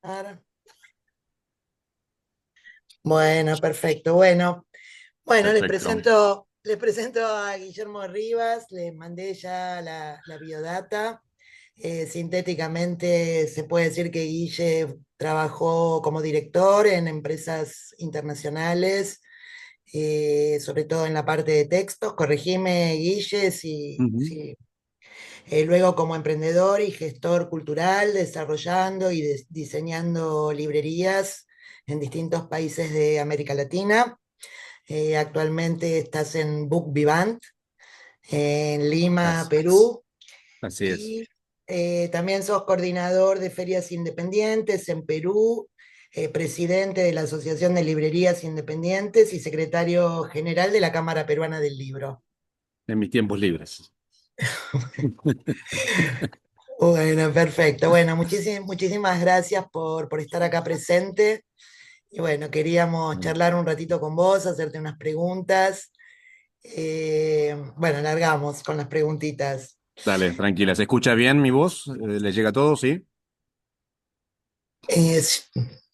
Ahora. Bueno, perfecto. Bueno, Perfecto. les presento a Guillermo Rivas, les mandé ya la biodata. Sintéticamente se puede decir que Guille trabajó como director en empresas internacionales, sobre todo en la parte de textos. Corregime, Guille, Ujú. si luego como emprendedor y gestor cultural, desarrollando y diseñando librerías en distintos países de América Latina. Actualmente estás en Book Vivant, en Lima, As- Perú, Así es. y también sos coordinador de ferias independientes en Perú, presidente de la Asociación de Librerías Independientes y secretario general de la Cámara Peruana del Libro. En mis tiempos libres. Bueno, perfecto. Bueno, muchísimas gracias por estar acá presente. Y bueno, queríamos charlar un ratito con vos, hacerte unas preguntas. Bueno, largamos con las preguntitas. Dale, tranquila. ¿Se escucha bien mi voz? ¿Le llega todo? Sí. Eh, s-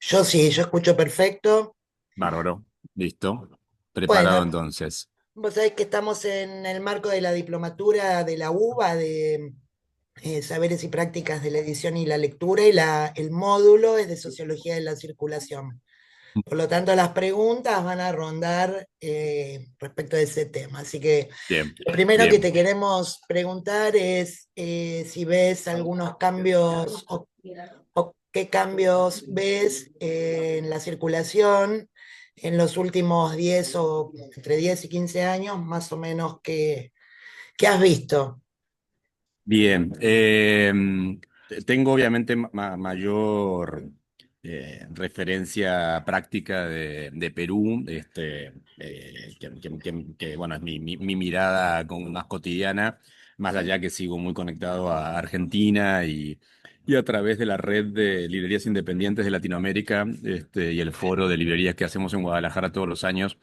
yo sí, yo escucho perfecto. Bárbaro. Listo. Preparado Bueno, entonces. vos sabés que estamos en el marco de la diplomatura de la UBA, de Saberes y Prácticas de la Edición y la Lectura, y el módulo es de Sociología de la Circulación. Por lo tanto, las preguntas van a rondar respecto de ese tema. Así que Bien, lo primero que bien. te queremos preguntar es si ves algunos cambios o qué cambios ves en la circulación en los últimos 10 o entre 10 y 15 años, más o menos, que has visto. Bien. Tengo obviamente mayor referencia práctica de Perú, bueno, es mi mirada más cotidiana, más allá que sigo muy conectado a Argentina y a través de la red de librerías independientes de Latinoamérica, y el foro de librerías que hacemos en Guadalajara todos los años,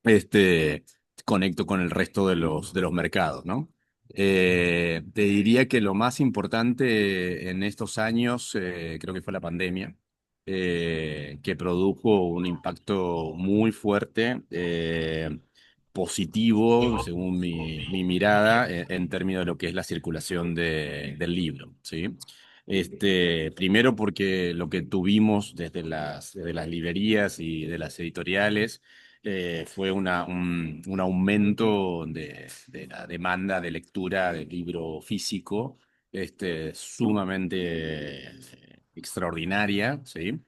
este, conecto con el resto de los mercados, ¿no? Te diría que lo más importante en estos años, creo que fue la pandemia, que produjo un impacto muy fuerte, positivo, según mi mirada, en términos de lo que es la circulación del libro, ¿sí? Primero porque lo que tuvimos desde las librerías y de las editoriales, fue un aumento de la demanda de lectura del libro físico, sumamente extraordinaria, ¿sí?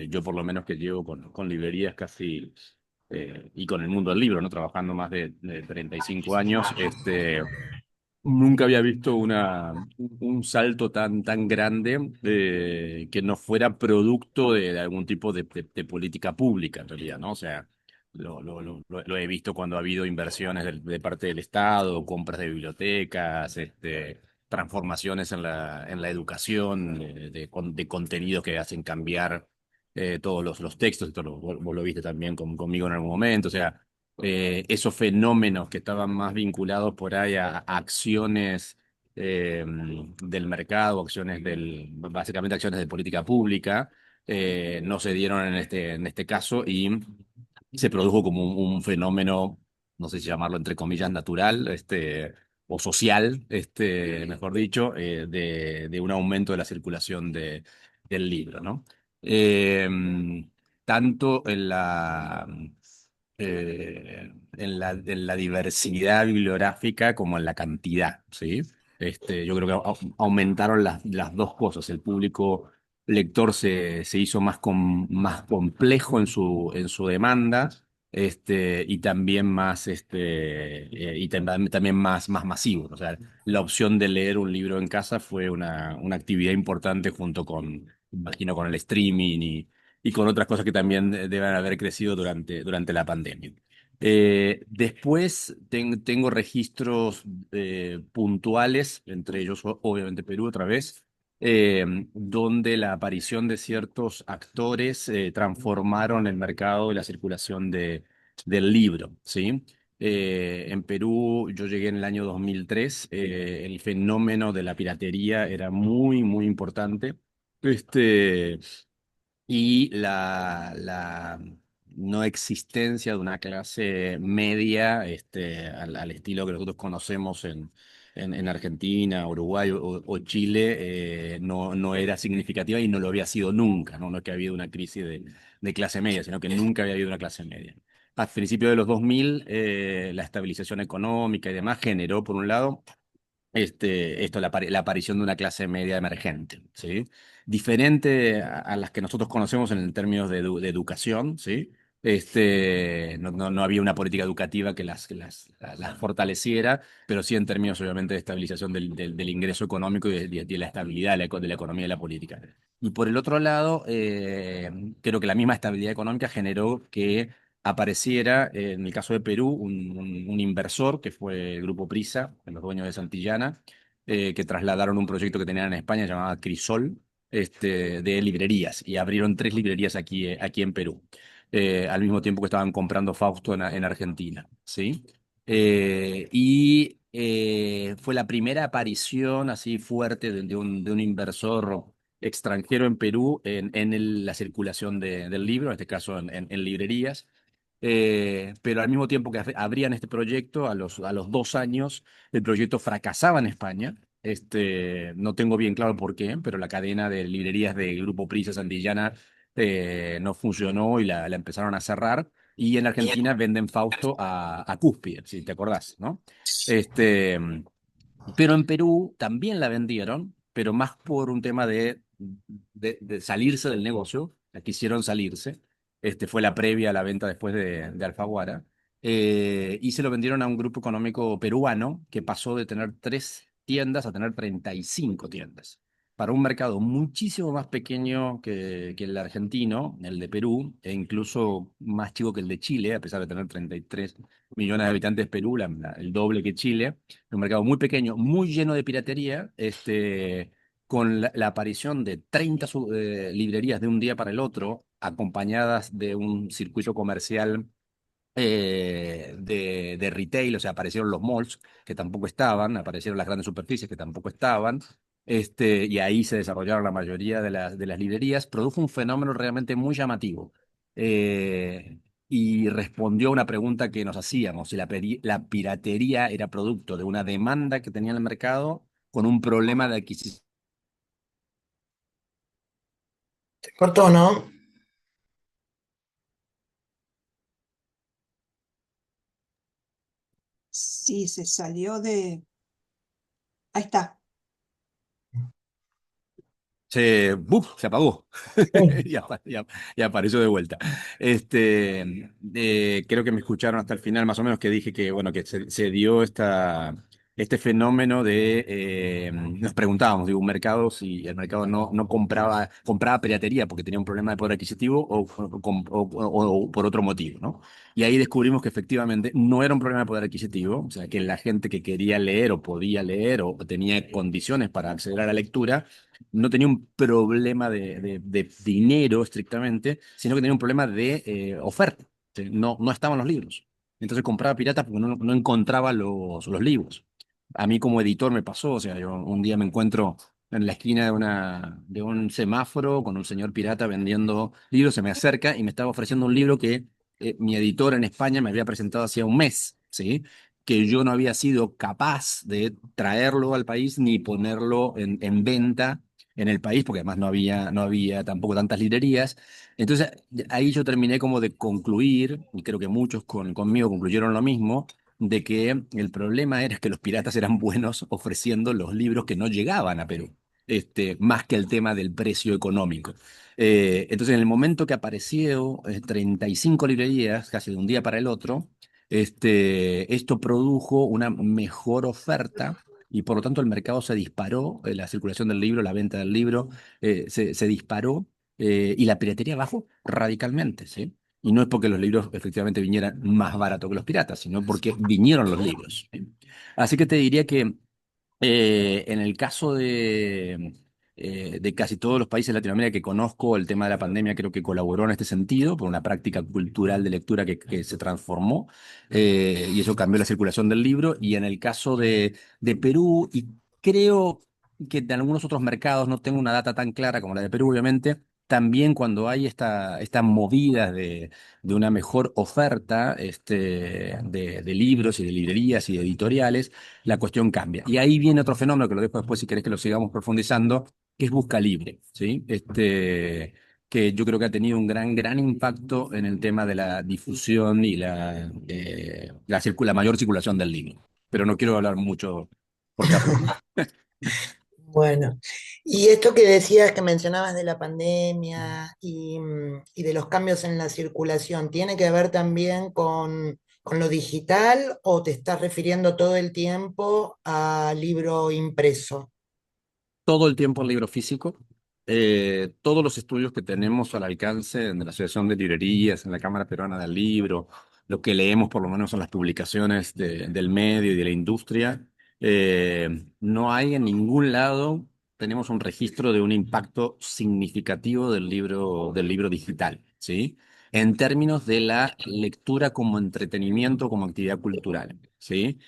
Yo por lo menos que llevo con librerías casi, y con el mundo del libro, ¿no? Trabajando más de 35 años, nunca había visto un salto tan grande, que no fuera producto de algún tipo de política pública, en realidad, ¿no? O sea, lo he visto cuando ha habido inversiones de parte del Estado, compras de bibliotecas, transformaciones en en la educación, de contenidos que hacen cambiar todos los textos. Esto vos lo viste también conmigo en algún momento. O sea, esos fenómenos que estaban más vinculados por ahí a acciones del mercado, básicamente acciones de política pública, no se dieron en este caso y se produjo como un fenómeno, no sé si llamarlo entre comillas natural, o social, mejor dicho, de un aumento de la circulación del libro, ¿no? Eh, Tanto en la diversidad bibliográfica como en la cantidad, ¿sí? Yo creo que aumentaron las dos cosas. El público lector se hizo más complejo en en su demanda, y también también más masivo. O sea, la opción de leer un libro en casa fue una actividad importante junto imagino, con el streaming y con otras cosas que también deben haber crecido durante la pandemia. Después tengo registros puntuales, entre ellos obviamente Perú otra vez, donde la aparición de ciertos actores transformaron el mercado y la circulación del libro, ¿sí? En Perú yo llegué en el año 2003, el fenómeno de la piratería era muy importante. Este, y la no existencia de una clase media al estilo que nosotros conocemos en Argentina, Uruguay o Chile, no era significativa y no lo había sido nunca, ¿no? No es que había habido una crisis de clase media, sino que nunca había habido una clase media. A principios de los 2000, la estabilización económica y demás generó, por un lado, la aparición de una clase media emergente, ¿sí? Diferente a las que nosotros conocemos en términos de educación, ¿sí? No había una política educativa que las fortaleciera, pero sí en términos, obviamente, de estabilización del ingreso económico y de la estabilidad de la economía y la política. Y por el otro lado, creo que la misma estabilidad económica generó que apareciera, en el caso de Perú, un inversor que fue el Grupo Prisa, los dueños de Santillana, que trasladaron un proyecto que tenían en España llamado Crisol, de librerías, y abrieron 3 librerías aquí en Perú, al mismo tiempo que estaban comprando Fausto en Argentina, ¿sí? Fue la primera aparición así fuerte de un inversor extranjero en Perú la circulación del libro, en este caso en librerías. Pero al mismo tiempo que abrían este proyecto, a los 2 años, el proyecto fracasaba en España. No tengo bien claro por qué, pero la cadena de librerías del Grupo Prisa Santillana no funcionó y la empezaron a cerrar. Y en Argentina venden Fausto a Cúspide, si te acordás, ¿no? Este, pero en Perú también la vendieron, pero más por un tema de salirse del negocio, la quisieron salirse. Fue la previa a la venta después de Alfaguara. Y se lo vendieron a un grupo económico peruano que pasó de tener 3 tiendas a tener 35 tiendas. Para un mercado muchísimo más pequeño que el argentino, el de Perú, e incluso más chico que el de Chile, a pesar de tener 33 millones de habitantes Perú, el doble que Chile, un mercado muy pequeño, muy lleno de piratería, con la aparición de 30 librerías de un día para el otro, acompañadas de un circuito comercial de retail, o sea, aparecieron los malls que tampoco estaban, aparecieron las grandes superficies que tampoco estaban, y ahí se desarrollaron la mayoría de las librerías, produjo un fenómeno realmente muy llamativo. eh, y respondió a una pregunta que nos hacíamos, si la piratería era producto de una demanda que tenía el mercado con un problema de adquisición. Cortó, ¿no? Sí, se salió de... Ahí está. Se apagó Sí. y apareció de vuelta. Creo que me escucharon hasta el final, más o menos, que dije que, bueno, que se dio este fenómeno nos preguntábamos, digo, un mercado, si el mercado no compraba piratería porque tenía un problema de poder adquisitivo o por otro motivo, ¿no? Y ahí descubrimos que efectivamente no era un problema de poder adquisitivo, o sea, que la gente que quería leer o podía leer o tenía condiciones para acceder a la lectura no tenía un problema de dinero estrictamente, sino que tenía un problema de oferta. ¿Sí? No estaban los libros. Entonces compraba piratas porque no encontraba los libros. A mí como editor me pasó, o sea, yo un día me encuentro en la esquina de un semáforo con un señor pirata vendiendo libros, se me acerca y me estaba ofreciendo un libro que mi editor en España me había presentado hacía un mes, ¿sí? Que yo no había sido capaz de traerlo al país ni ponerlo en venta en el país, porque además no había tampoco tantas librerías. Entonces, ahí yo terminé como de concluir, y creo que muchos conmigo concluyeron lo mismo, de que el problema era que los piratas eran buenos ofreciendo los libros que no llegaban a Perú, más que el tema del precio económico. Entonces, en el momento que apareció 35 librerías, casi de un día para el otro, esto produjo una mejor oferta y por lo tanto el mercado se disparó, la circulación del libro, la venta del libro se disparó, y la piratería bajó radicalmente, ¿sí? Y no es porque los libros efectivamente vinieran más barato que los piratas, sino porque vinieron los libros. ¿Sí? Así que te diría que en el caso de casi todos los países de Latinoamérica que conozco, el tema de la pandemia creo que colaboró en este sentido, por una práctica cultural de lectura que se transformó, y eso cambió la circulación del libro. Y en el caso de Perú, y creo que en algunos otros mercados, no tengo una data tan clara como la de Perú, obviamente, también cuando hay esta movida de una mejor oferta de libros y de librerías y de editoriales, la cuestión cambia. Y ahí viene otro fenómeno que lo dejo después si querés que lo sigamos profundizando, que es Busca Libre, ¿sí? Que yo creo que ha tenido un gran impacto en el tema de la difusión y la mayor circulación del libro. Pero no quiero hablar mucho por capítulo. Bueno, y esto que decías, que mencionabas de la pandemia y de los cambios en la circulación, ¿tiene que ver también con lo digital o te estás refiriendo todo el tiempo a libro impreso? Todo el tiempo el libro físico. Todos los estudios que tenemos al alcance de la Asociación de Librerías, en la Cámara Peruana del Libro, lo que leemos por lo menos en las publicaciones del medio y de la industria, no hay en ningún lado, tenemos un registro de un impacto significativo del libro digital, ¿sí? En términos de la lectura como entretenimiento, como actividad cultural, ¿sí?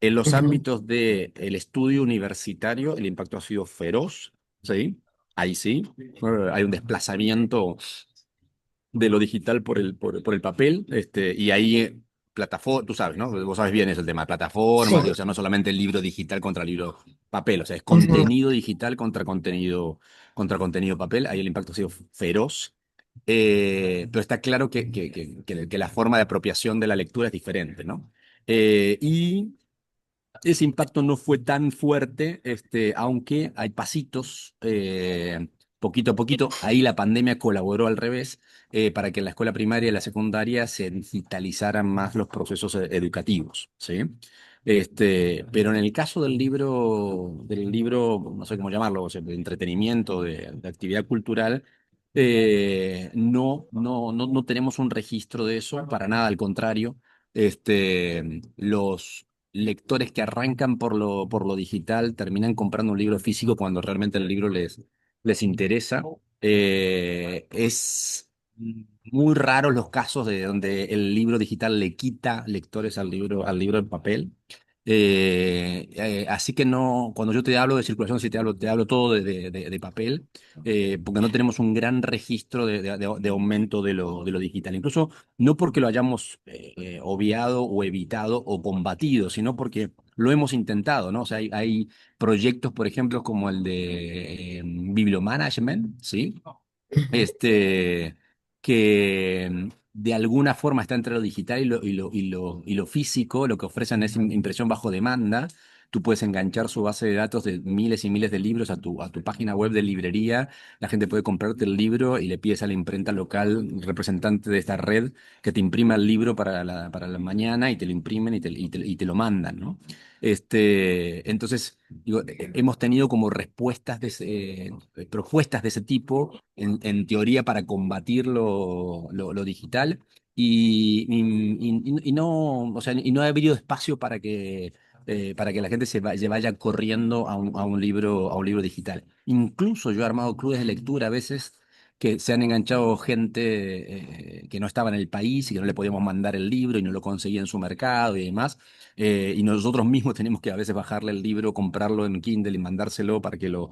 En los Ujú, ámbitos del estudio universitario, el impacto ha sido feroz, ¿sí? Ahí sí, hay un desplazamiento de lo digital por el papel, y ahí plataforma, tú sabes, ¿no? Vos sabes bien eso, el tema de sí. plataformas, y, o sea, no solamente el libro digital contra el libro papel, o sea, es Ujú. contenido digital contra contenido papel, ahí el impacto ha sido feroz. Pero está claro que la forma de apropiación de la lectura es diferente, ¿no? Y ese impacto no fue tan fuerte, aunque hay pasitos, poquito a poquito. Ahí la pandemia colaboró al revés, para que en la escuela primaria y la secundaria se digitalizaran más los procesos educativos, ¿sí? Pero en el caso del libro, no sé cómo llamarlo, o sea, de entretenimiento, de actividad cultural, no tenemos un registro de eso, para nada, al contrario. Los lectores que arrancan por lo digital terminan comprando un libro físico cuando realmente el libro les interesa. Es muy raro los casos de donde el libro digital le quita lectores al libro en papel. Así que no, cuando yo te hablo de circulación, sí te hablo todo de papel, porque no tenemos un gran registro de aumento de lo digital. Incluso no porque lo hayamos obviado o evitado o combatido, sino porque lo hemos intentado, ¿no? O sea, hay proyectos, por ejemplo, como el de Bibliomanagement, ¿sí? este, que de alguna forma está entre lo digital y lo físico. Lo que ofrecen es impresión bajo demanda. Tú puedes enganchar su base de datos de miles y miles de libros a tu página web de librería. La gente puede comprarte el libro y le pides a la imprenta local, representante de esta red, que te imprima el libro para la mañana, y te lo imprimen y te lo mandan, ¿no? Entonces, digo, hemos tenido como propuestas de ese tipo, en teoría, para combatir lo digital, y no, o sea, y no ha habido espacio para que la gente se vaya corriendo a un libro digital. Incluso yo he armado clubes de lectura a veces, que se han enganchado gente que no estaba en el país y que no le podíamos mandar el libro y no lo conseguía en su mercado y demás. Y nosotros mismos tenemos que a veces bajarle el libro, comprarlo en Kindle y mandárselo para que lo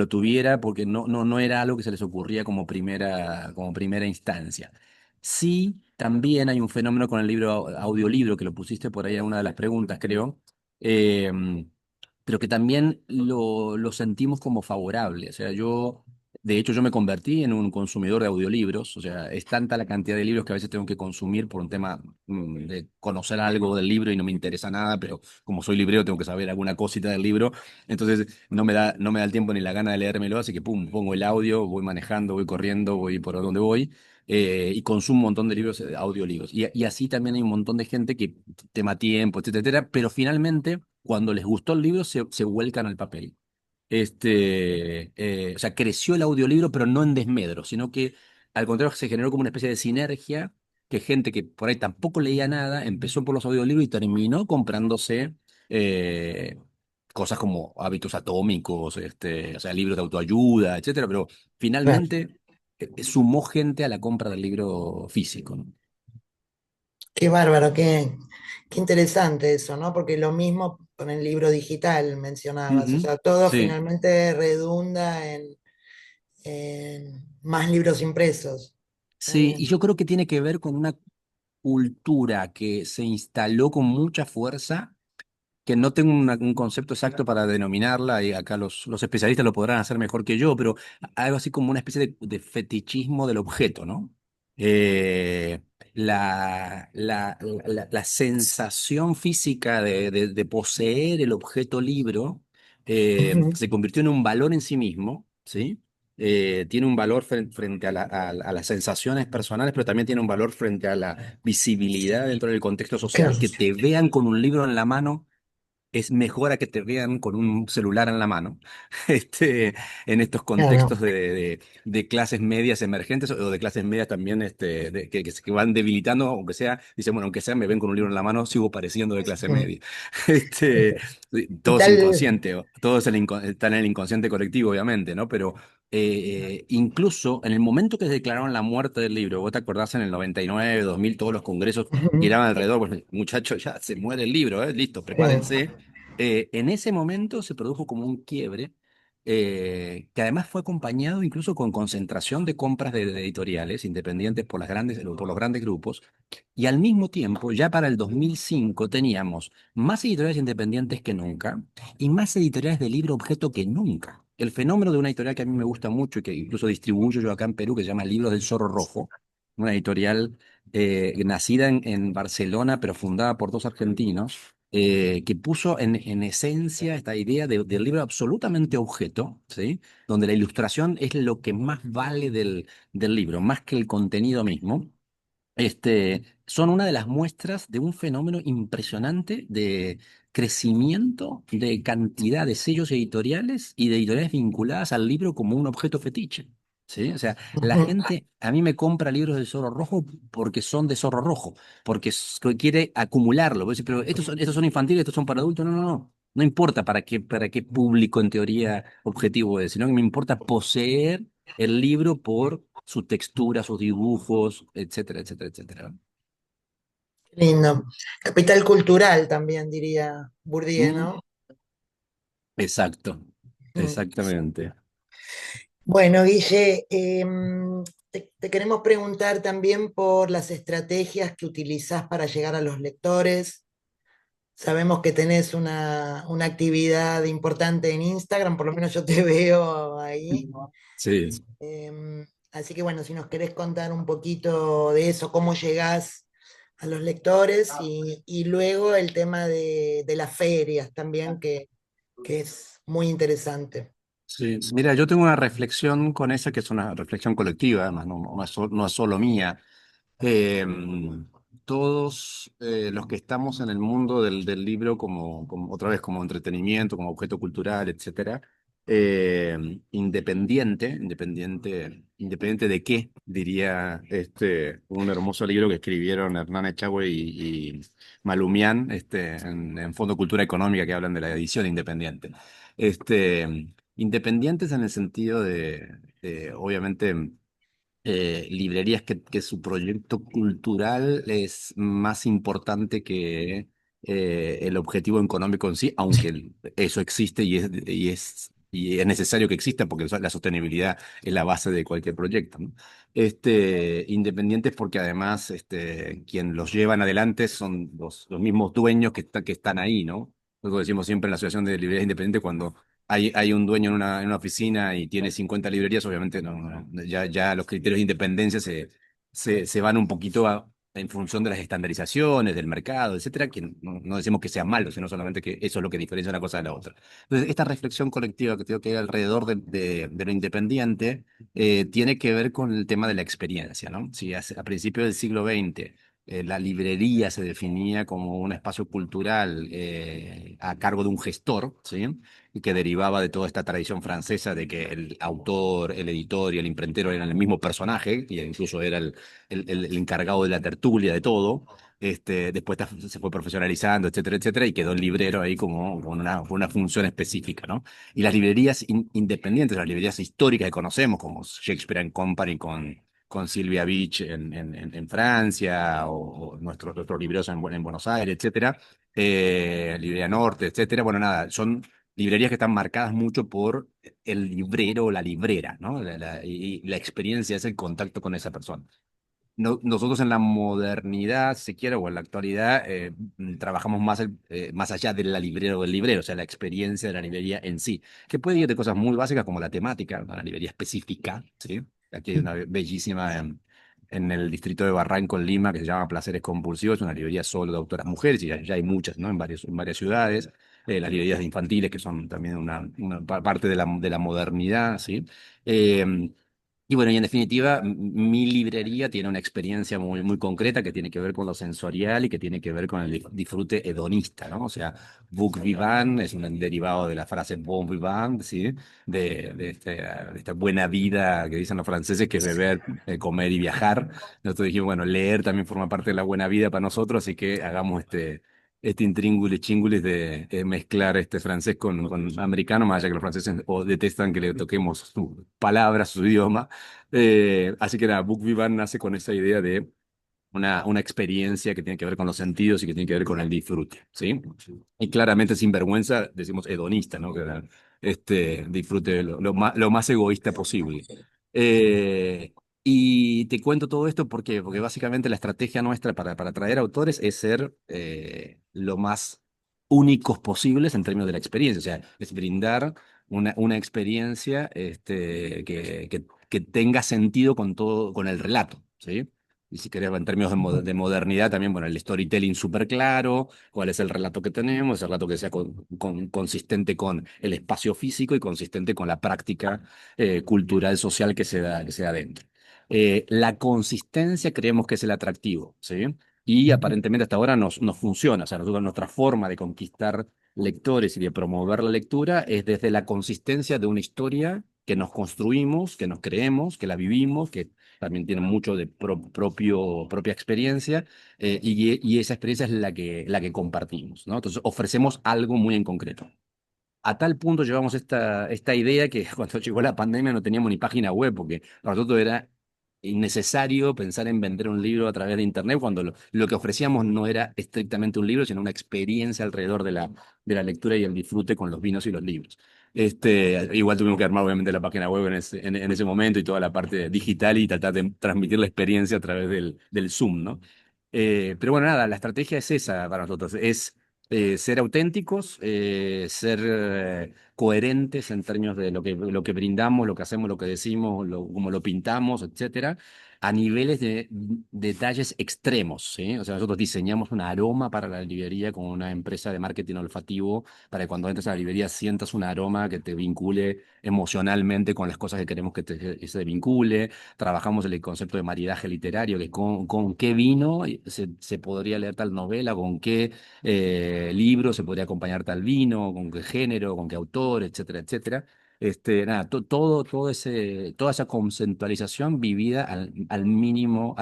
tuviera, porque no era algo que se les ocurría como primera instancia. Sí, también hay un fenómeno con el audiolibro, que lo pusiste por ahí en una de las preguntas, creo, eh, pero que también lo sentimos como favorable. O sea, de hecho, yo me convertí en un consumidor de audiolibros. O sea, es tanta la cantidad de libros que a veces tengo que consumir por un tema de conocer algo del libro y no me interesa nada, pero como soy librero tengo que saber alguna cosita del libro. Entonces no me da el tiempo ni la gana de leérmelo, así que pum, pongo el audio, voy manejando, voy corriendo, voy por donde voy. Y consumo un montón de libros, audiolibros. Y así también hay un montón de gente que tema tiempo, etcétera, etcétera, pero finalmente, cuando les gustó el libro, se vuelcan al papel. O sea, creció el audiolibro, pero no en desmedro, sino que al contrario se generó como una especie de sinergia, que gente que por ahí tampoco leía nada empezó por los audiolibros y terminó comprándose eh, cosas como Hábitos Atómicos, o sea, libros de autoayuda, etcétera, pero Claro. finalmente sumó gente a la compra del libro físico, ¿no? Qué bárbaro, qué interesante eso, ¿no? Porque lo mismo con el libro digital, mencionabas. O Ujú. sea, todo Sí, finalmente redunda en más libros impresos. Está sí, y bien. yo creo que tiene que ver con una cultura que se instaló con mucha fuerza, que no tengo un concepto exacto para denominarla, y acá los especialistas lo podrán hacer mejor que yo, pero algo así como una especie de fetichismo del objeto, ¿no? Eh, la sensación física de poseer el objeto libro Ujú. se convirtió en un valor en sí mismo, ¿sí? Tiene un valor frente a las sensaciones personales, pero también tiene un valor frente a la visibilidad dentro del contexto social, Claro. que te vean con un libro en la mano es mejor a que te vean con un celular en la mano, en estos Claro. contextos de clases medias emergentes o de clases medias también que van debilitando, aunque sea, dicen, bueno, aunque sea me ven con un libro en la mano, sigo pareciendo de clase Mm. media. Este, Y todo es tal. inconsciente, todo es está en el inconsciente colectivo, obviamente, ¿no? Pero incluso en el momento que se declararon la muerte del libro, vos te acordás en el 99, 2000, todos los congresos Ujú. giraban alrededor, pues muchachos, ya se muere el libro, listo, Sí. prepárense. En ese momento se produjo como un quiebre, que además fue acompañado incluso con concentración de compras de editoriales independientes por los grandes grupos, y al mismo tiempo, ya para el 2005 teníamos más editoriales independientes que nunca y más editoriales de libro objeto que nunca. El fenómeno de una editorial que a mí me gusta mucho y que incluso distribuyo yo acá en Perú, que se llama Libros del Zorro Rojo, una editorial nacida en Barcelona, pero fundada por dos argentinos, que puso en esencia esta idea del libro absolutamente objeto, ¿sí? Donde la ilustración es lo que más vale del libro, más que el contenido mismo. Son una de las muestras de un fenómeno impresionante de crecimiento de cantidad de sellos editoriales y de editoriales vinculadas al libro como un objeto fetiche. ¿Sí? O sea, la Ujú. gente a mí me compra libros de Zorro Rojo porque son de Zorro Rojo, porque quiere acumularlo. Voy a decir, pero estos son infantiles, estos son para adultos. No, no, no. No importa para qué público en teoría objetivo es, sino que me importa poseer el libro por su textura, sus dibujos, etcétera, etcétera, etcétera. Lindo. Capital cultural también, diría Bourdieu, Mm, ¿no? exacto, Mm. exactamente. Bueno, Guille, te queremos preguntar también por las estrategias que utilizás para llegar a los lectores. Sabemos que tenés una actividad importante en Instagram, por lo menos yo te veo ahí. Sí, Así que bueno, si nos querés contar un poquito de eso, cómo llegás a los lectores y luego el tema de las ferias también, que es muy interesante. sí. Mira, yo tengo una reflexión con esa que es una reflexión colectiva, además, no es solo mía. Eh, Todos los que estamos en el mundo del libro como otra vez como entretenimiento, como objeto cultural, etcétera, independiente de qué, diría un hermoso libro que escribieron Hernán Echagüe y Malumián, en Fondo Cultura Económica, que hablan de la edición independiente. Independientes en el sentido obviamente, librerías que su proyecto cultural es más importante que el objetivo económico en sí, aunque eso existe y es necesario que exista porque la sostenibilidad es la base de cualquier proyecto, ¿no? Independientes porque además quien los llevan adelante son los mismos dueños que están ahí, ¿no? Nosotros decimos siempre en la Asociación de Librerías Independientes cuando hay un dueño en una oficina y tiene 50 librerías, obviamente ya los criterios de independencia se van un poquito en función de las estandarizaciones, del mercado, etcétera, que no decimos que sea malo, sino solamente que eso es lo que diferencia una cosa de la otra. Entonces, esta reflexión colectiva que tengo que hay alrededor de lo independiente tiene que ver con el tema de la experiencia, ¿no? Si a principios del siglo XX la librería se definía como un espacio cultural a cargo de un gestor, ¿sí? Y que derivaba de toda esta tradición francesa de que el autor, el editor y el imprentero eran el mismo personaje, y incluso era el encargado de la tertulia de todo. Después se fue profesionalizando, etcétera, etcétera, y quedó el librero ahí como con una función específica, ¿no? Y las librerías independientes, las librerías históricas que conocemos, como Shakespeare and Company con Silvia Beach en Francia, o nuestros libreros en Buenos Aires, etcétera, Librería Norte, etcétera. Bueno, nada, son librerías que están marcadas mucho por el librero o la librera, ¿no? Y la experiencia es el contacto con esa persona. Nosotros en la modernidad, si quiere, o en la actualidad, trabajamos más, más allá de la librera o del librero, o sea, la experiencia de la librería en sí, que puede ir de cosas muy básicas como la temática, una librería específica, ¿sí? Aquí hay una bellísima en el distrito de Barranco, en Lima, que se llama Placeres Compulsivos, una librería solo de autoras mujeres, y ya hay muchas, ¿no? En varias ciudades. Las librerías de infantiles, que son también una parte de la modernidad, ¿sí? Eh, y bueno, y en definitiva, mi librería tiene una experiencia muy concreta que tiene que ver con lo sensorial y que tiene que ver con el disfrute hedonista, ¿no? O sea, book vivant es un derivado de la frase bon vivant, ¿sí? De esta buena vida que dicen los franceses, que es beber, comer y viajar. Nosotros dijimos, bueno, leer también forma parte de la buena vida para nosotros, así que hagamos este intríngulis chíngulis de mezclar este francés con americano, más allá que los franceses o detestan que le toquemos sus palabras, su idioma. Así que nada, Book Vivant nace con esa idea de una experiencia que tiene que ver con los sentidos y que tiene que ver con el disfrute, ¿sí? Y claramente sin vergüenza decimos hedonista, ¿no? Que era, disfrute lo más egoísta posible. Eh, y te cuento todo esto porque básicamente la estrategia nuestra para atraer autores es ser lo más únicos posibles en términos de la experiencia, o sea, es brindar una experiencia que tenga sentido con todo, con el relato, ¿sí? Y si querés, en términos de modernidad, también, bueno, el storytelling súper claro, cuál es el relato que tenemos, el relato que sea consistente con el espacio físico y consistente con la práctica cultural, social que se da dentro. La consistencia creemos que es el atractivo, ¿sí? Y aparentemente hasta ahora nos funciona, o sea, nosotros nuestra forma de conquistar lectores y de promover la lectura es desde la consistencia de una historia que nos construimos, que nos creemos, que la vivimos, que también tiene mucho de propia experiencia, y esa experiencia es la que compartimos, ¿no? Entonces ofrecemos algo muy en concreto. A tal punto llevamos esta idea que cuando llegó la pandemia no teníamos ni página web, porque para nosotros era innecesario pensar en vender un libro a través de Internet, cuando lo que ofrecíamos no era estrictamente un libro, sino una experiencia alrededor de la lectura y el disfrute con los vinos y los libros. Igual tuvimos que armar obviamente la página web en ese momento y toda la parte digital y tratar de transmitir la experiencia a través del Zoom, ¿no? Pero bueno, nada, la estrategia es esa para nosotros, es ser auténticos, ser coherentes en términos de lo que brindamos, lo que hacemos, lo que decimos, cómo lo pintamos, etcétera, a niveles de detalles extremos, ¿sí? O sea, nosotros diseñamos un aroma para la librería con una empresa de marketing olfativo para que cuando entres a la librería sientas un aroma que te vincule emocionalmente con las cosas que queremos que se vincule. Trabajamos el concepto de maridaje literario, que con qué vino se podría leer tal novela, con qué libro se podría acompañar tal vino, con qué género, con qué autor, etcétera, etcétera. Nada, toda esa conceptualización vivida al mínimo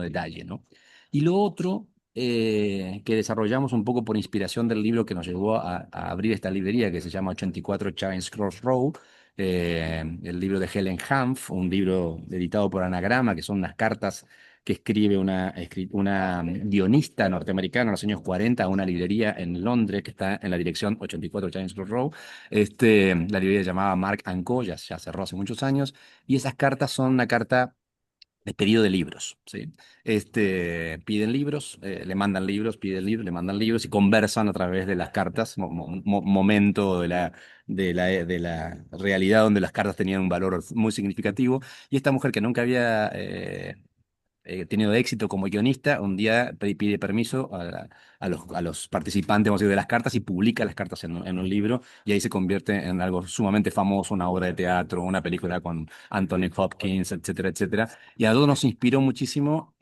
detalle, ¿no? Y lo otro que desarrollamos un poco por inspiración del libro que nos llevó a abrir esta librería que se llama 84 Charing Cross Road, el libro de Helen Hanff, un libro editado por Anagrama, que son unas cartas que escribe una guionista norteamericana en los años 40 a una librería en Londres que está en la dirección 84 Charing Cross Road. La librería se llamaba Mark and Co, ya cerró hace muchos años, y esas cartas son una carta de pedido de libros, ¿sí? Piden libros, le mandan libros, piden libros, le mandan libros y conversan a través de las cartas, momento de la realidad donde las cartas tenían un valor muy significativo. Y esta mujer que nunca había tenido éxito como guionista, un día pide permiso a los participantes, vamos a decir, de las cartas y publica las cartas en un libro y ahí se convierte en algo sumamente famoso, una obra de teatro, una película con Anthony Hopkins, etcétera, etcétera. Y a todos nos inspiró muchísimo,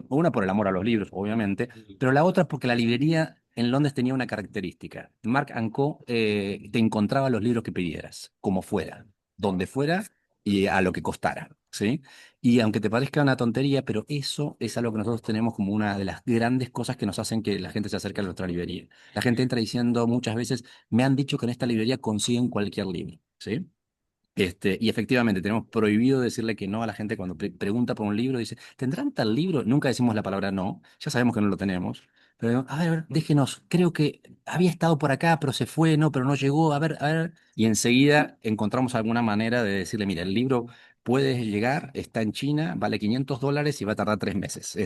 una por el amor a los libros, obviamente, pero la otra porque la librería en Londres tenía una característica. Mark and Co. Te encontraba los libros que pidieras, como fuera, donde fuera y a lo que costara, ¿sí? Y aunque te parezca una tontería, pero eso es algo que nosotros tenemos como una de las grandes cosas que nos hacen que la gente se acerque a nuestra librería. La gente entra diciendo muchas veces, me han dicho que en esta librería consiguen cualquier libro, ¿sí? Y efectivamente, tenemos prohibido decirle que no a la gente cuando pregunta por un libro, dice, ¿tendrán tal libro? Nunca decimos la palabra no, ya sabemos que no lo tenemos, Pero, a ver, déjenos, creo que había estado por acá, pero se fue, no, pero no llegó, a ver. Y enseguida encontramos alguna manera de decirle, mira, el libro puede llegar, está en China, vale $500 y va a tardar 3 meses.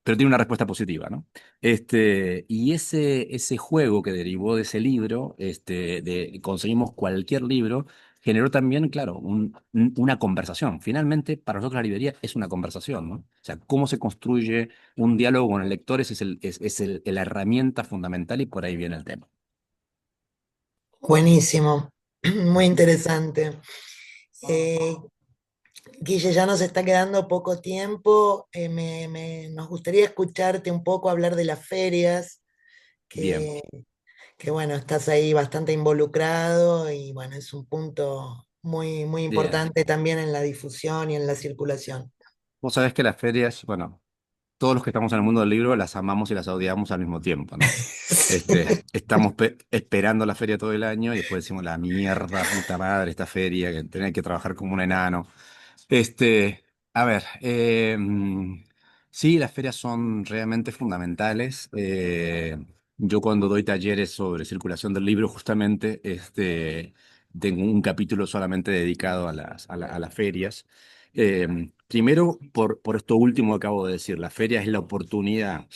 Pero tiene una respuesta positiva, ¿no? Y ese juego que derivó de ese libro, de conseguimos cualquier libro, generó también, claro, una conversación. Finalmente, para nosotros la librería es una conversación, ¿no? O sea, cómo se construye un diálogo con el lector es la herramienta fundamental y por ahí viene el tema. Buenísimo, muy interesante. Eh, Guille, ya nos está quedando poco tiempo. Nos gustaría escucharte un poco hablar de las ferias, Bien, que, que bueno, estás ahí bastante involucrado y bueno, es un punto muy, muy bien. importante también en la difusión y en la circulación. Vos sabés que las ferias, bueno, todos los que estamos en el mundo del libro las amamos y las odiamos al mismo tiempo, ¿no? Estamos esperando la feria todo el año y después decimos, la mierda, puta madre, esta feria, que tener que trabajar como un enano. A ver, sí, las ferias son realmente fundamentales. Yo cuando doy talleres sobre circulación del libro, justamente, tengo un capítulo solamente dedicado a las ferias. Primero, por esto último que acabo de decir, la feria es la oportunidad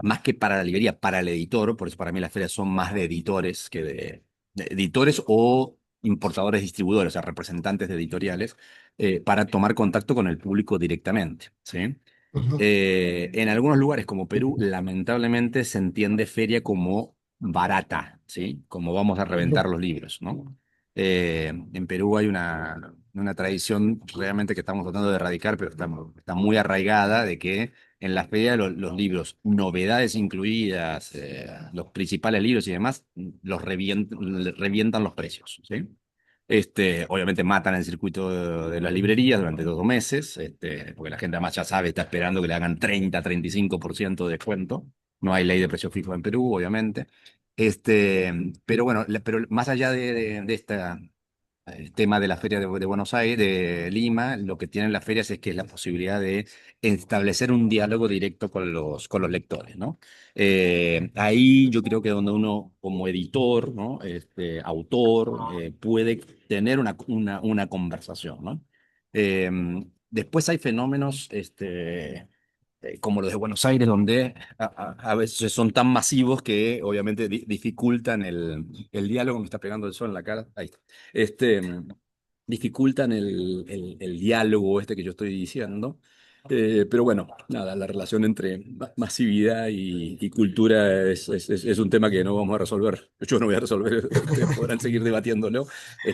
más que para la librería, para el editor, por eso para mí las ferias son más de editores que de editores o importadores distribuidores, o sea, representantes de editoriales, para tomar contacto con el público directamente, ¿sí? Ujú. En algunos lugares como Perú, lamentablemente se entiende feria como barata, ¿sí? Como vamos a reventar los libros, ¿no? En Perú hay una tradición realmente que estamos tratando de erradicar, pero está muy arraigada de que en las ferias los libros, novedades incluidas, los principales libros y demás, revientan los precios, ¿sí? Obviamente matan el circuito de las librerías durante 2 meses, porque la gente además ya sabe, está esperando que le hagan 30-35% de descuento. No hay ley de precios fijos en Perú, obviamente. Pero bueno, pero más allá de esta el tema de la Feria de Buenos Aires, de Lima, lo que tienen las ferias es que es la posibilidad de establecer un diálogo directo con los lectores, ¿no? Ahí yo creo que donde uno como editor, ¿no? Autor, puede tener una conversación, ¿no? Eh, Después hay fenómenos, como los de Buenos Aires, donde a veces son tan masivos que obviamente dificultan el diálogo. Me está pegando el sol en la cara. Ahí está. Este, Dificultan el diálogo que yo estoy diciendo. Pero bueno, nada, la relación entre masividad y cultura es un tema que no vamos a resolver. Yo no voy a resolver, ustedes podrán seguir debatiéndolo,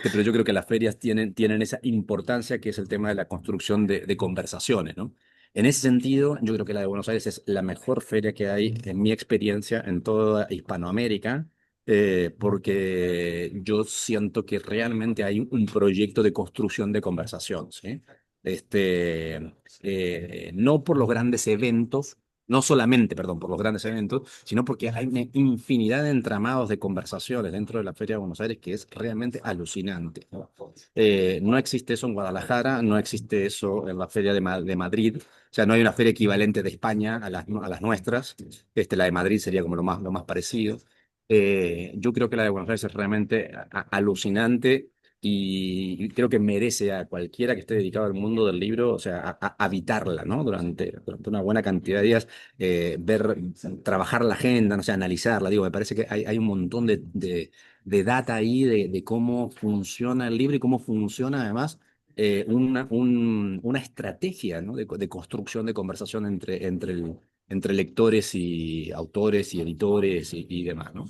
pero yo creo que las ferias tienen esa importancia que es el tema de la construcción de conversaciones, ¿no? En ese sentido, yo creo que la de Buenos Aires es la mejor feria que hay, en mi experiencia, en toda Hispanoamérica, porque yo siento que realmente hay un proyecto de construcción de conversación, ¿sí? No por los grandes eventos, no solamente, perdón, por los grandes eventos, sino porque hay una infinidad de entramados de conversaciones dentro de la Feria de Buenos Aires que es realmente alucinante, ¿no? No existe eso en Guadalajara, no existe eso en la Feria de Madrid, o sea, no hay una feria equivalente de España a las nuestras. La de Madrid sería como lo más parecido. Yo creo que la de Buenos Aires es realmente alucinante y creo que merece a cualquiera que esté dedicado al mundo del libro, o sea, habitarla, ¿no? Durante una buena cantidad de días, trabajar la agenda, no sé, analizarla. Digo, me parece que hay un montón de data ahí de cómo funciona el libro y cómo funciona además una estrategia, ¿no? de construcción de conversación entre lectores y autores y editores y demás, ¿no?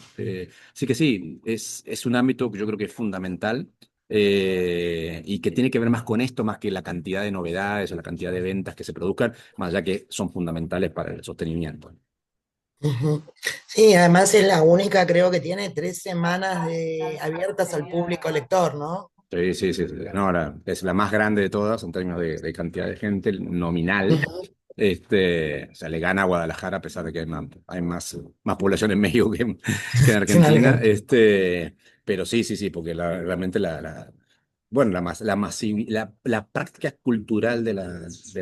Así que sí, es un ámbito que yo creo que es fundamental, y que tiene que ver más con esto, más que la cantidad de novedades o la cantidad de ventas que se produzcan, más allá que son fundamentales para el sostenimiento. Ujú. Sí, además es la única, creo que tiene 3 semanas abiertas al público lector, ¿no? Sí, sí, sí, sí. No, ahora es la más grande de todas en términos de cantidad de gente nominal. O sea, le gana a Guadalajara a pesar de que hay más población en México que en Es una Argentina. Argentina. Pero sí, sí, sí, porque realmente bueno, la práctica cultural de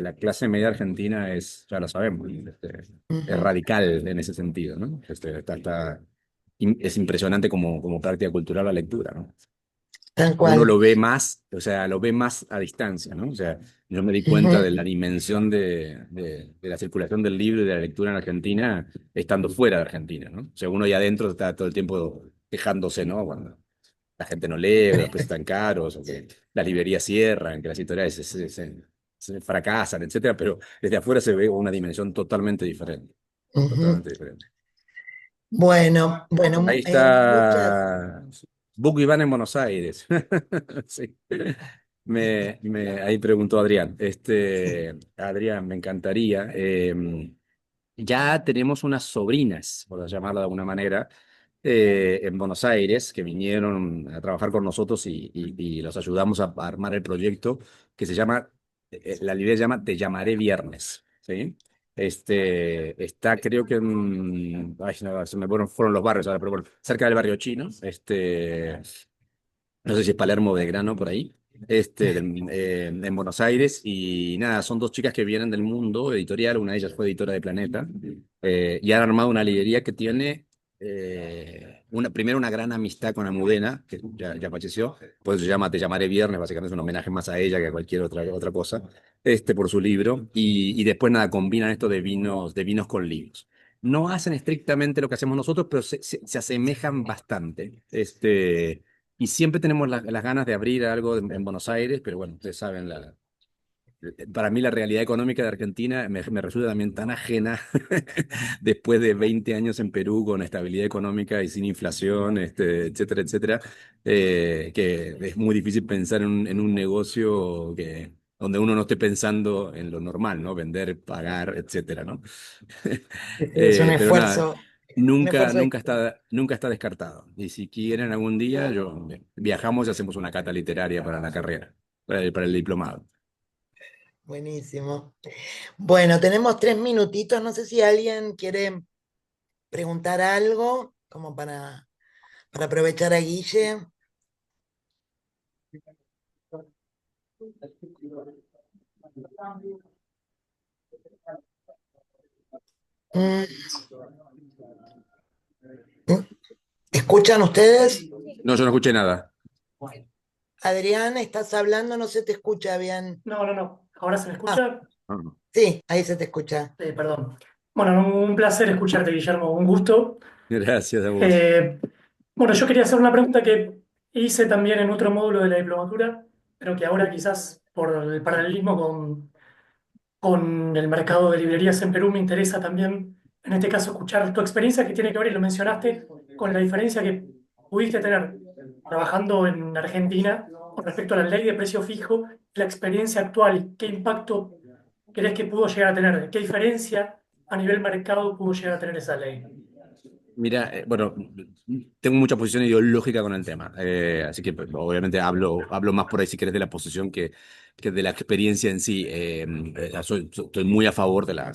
la clase media argentina es, ya lo sabemos, es Ujú. radical en ese sentido, ¿no? Es impresionante como práctica cultural la lectura, ¿no? Tal Uno cual. lo ve más, o sea, lo ve más a distancia, ¿no? O sea, yo me di cuenta de Ujú, la dimensión de la circulación del libro y de la lectura en Argentina estando fuera de Argentina, ¿no? O sea, uno ahí adentro está todo el tiempo quejándose, ¿no? Cuando la gente no lee, que los precios están caros, o que las librerías cierran, que las editoriales se fracasan, etcétera, pero desde afuera se ve una dimensión ujú. totalmente diferente. Bueno, Ahí bueno, muchas. está Book Iván en Buenos Aires. Sí. Ahí preguntó Adrián. Adrián, me encantaría. Ya tenemos unas sobrinas, por llamarlo de alguna manera, en Buenos Aires, que vinieron a trabajar con nosotros y los ayudamos a armar el proyecto que se llama, la idea se llama Te llamaré viernes, ¿sí? Está creo que ay, no, fueron los barrios ahora, pero bueno, cerca del barrio chino, no sé si es Palermo o Belgrano por ahí, en Buenos Aires. Y nada, son dos chicas que vienen del mundo editorial, una de ellas fue editora de Planeta, y han armado una librería que tiene primero una gran amistad con Almudena, que ya falleció, pues se llama Te llamaré viernes, básicamente es un homenaje más a ella que a cualquier otra cosa, por su libro, y después nada, combinan esto de vinos con libros. No hacen estrictamente lo que hacemos nosotros, pero se asemejan bastante. Y siempre tenemos las ganas de abrir algo en Buenos Aires, pero bueno, ustedes saben, para mí la realidad económica de Argentina me resulta también tan ajena después de 20 años en Perú con estabilidad económica y sin inflación, etcétera, etcétera, que es muy difícil pensar en un negocio donde uno no esté pensando en lo normal, ¿no? Vender, pagar, etcétera, ¿no? Sí, sí, es Pero nada, un esfuerzo extra. nunca está descartado. Y si quieren algún día, viajamos y hacemos una cata literaria para la carrera, para el diplomado. Buenísimo. Bueno, tenemos 3 minutitos. No sé si alguien quiere preguntar algo, como para aprovechar a Guille. Mm, mm, ¿Escuchan ustedes? No, yo no escuché nada. Adrián, estás hablando, no se te escucha bien. No, no, no. ¿Ahora se me Ah, escucha? No, no. sí, ahí se te escucha. Perdón. Bueno, no, un placer escucharte, Guillermo, un gusto. Gracias a vos. Eh, bueno, yo quería hacer una pregunta que hice también en otro módulo de la diplomatura, pero que ahora quizás por el paralelismo con el mercado de librerías en Perú me interesa también, en este caso, escuchar tu experiencia que tiene que ver, y lo mencionaste, con la diferencia que pudiste tener trabajando en Argentina con respecto a la ley de precio fijo, la experiencia actual, qué impacto crees que pudo llegar a tener, qué diferencia a nivel mercado pudo llegar a tener esa ley. Mira, bueno, tengo mucha posición ideológica con el tema, así que pues, obviamente hablo más por ahí si querés de la posición que de la experiencia en sí. Estoy muy a favor de la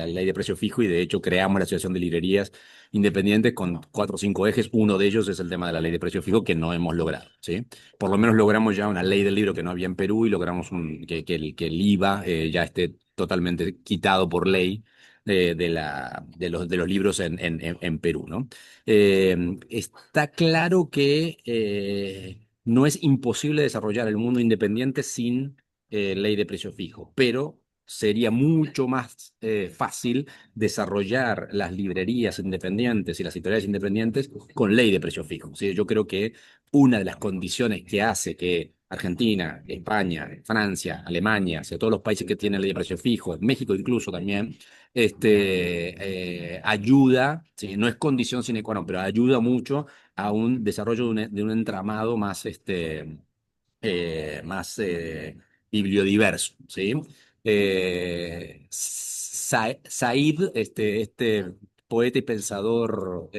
ley de precio fijo y de hecho creamos la Asociación de Librerías Independientes con 4 o 5 ejes. Uno de ellos es el tema de la ley de precio fijo que no hemos logrado, ¿sí? Por lo menos logramos ya una ley del libro que no había en Perú y logramos que el IVA ya esté totalmente quitado por ley de los libros en Perú, ¿no? Está claro que no es imposible desarrollar el mundo independiente sin ley de precio fijo, pero sería mucho más fácil desarrollar las librerías independientes y las editoriales independientes con ley de precio fijo. ¿Sí? Yo creo que una de las condiciones que hace que Argentina, España, Francia, Alemania, o sea, todos los países que tienen ley de precio fijo, México incluso también, ayuda, ¿sí? No es condición sine qua non, pero ayuda mucho a un desarrollo de un entramado más bibliodiverso, ¿sí? Said, este poeta y pensador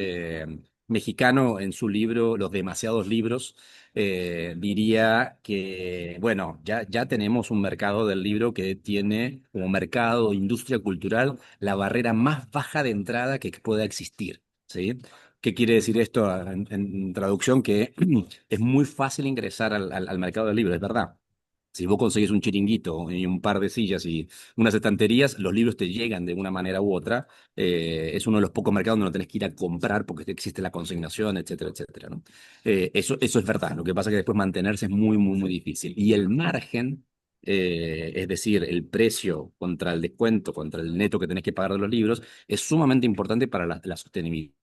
mexicano, en su libro Los demasiados libros, diría que, bueno, ya tenemos un mercado del libro que tiene como mercado, industria cultural, la barrera más baja de entrada que pueda existir, ¿sí? ¿Qué quiere decir esto en traducción? Que es muy fácil ingresar al mercado del libro, es verdad. Si vos conseguís un chiringuito y un par de sillas y unas estanterías, los libros te llegan de una manera u otra. Es uno de los pocos mercados donde no tenés que ir a comprar porque existe la consignación, etcétera, etcétera, ¿no? Eso es verdad. Lo que pasa es que después mantenerse es muy, muy, muy difícil. Y el margen, es decir, el precio contra el descuento, contra el neto que tenés que pagar de los libros, es sumamente importante para la sostenibilidad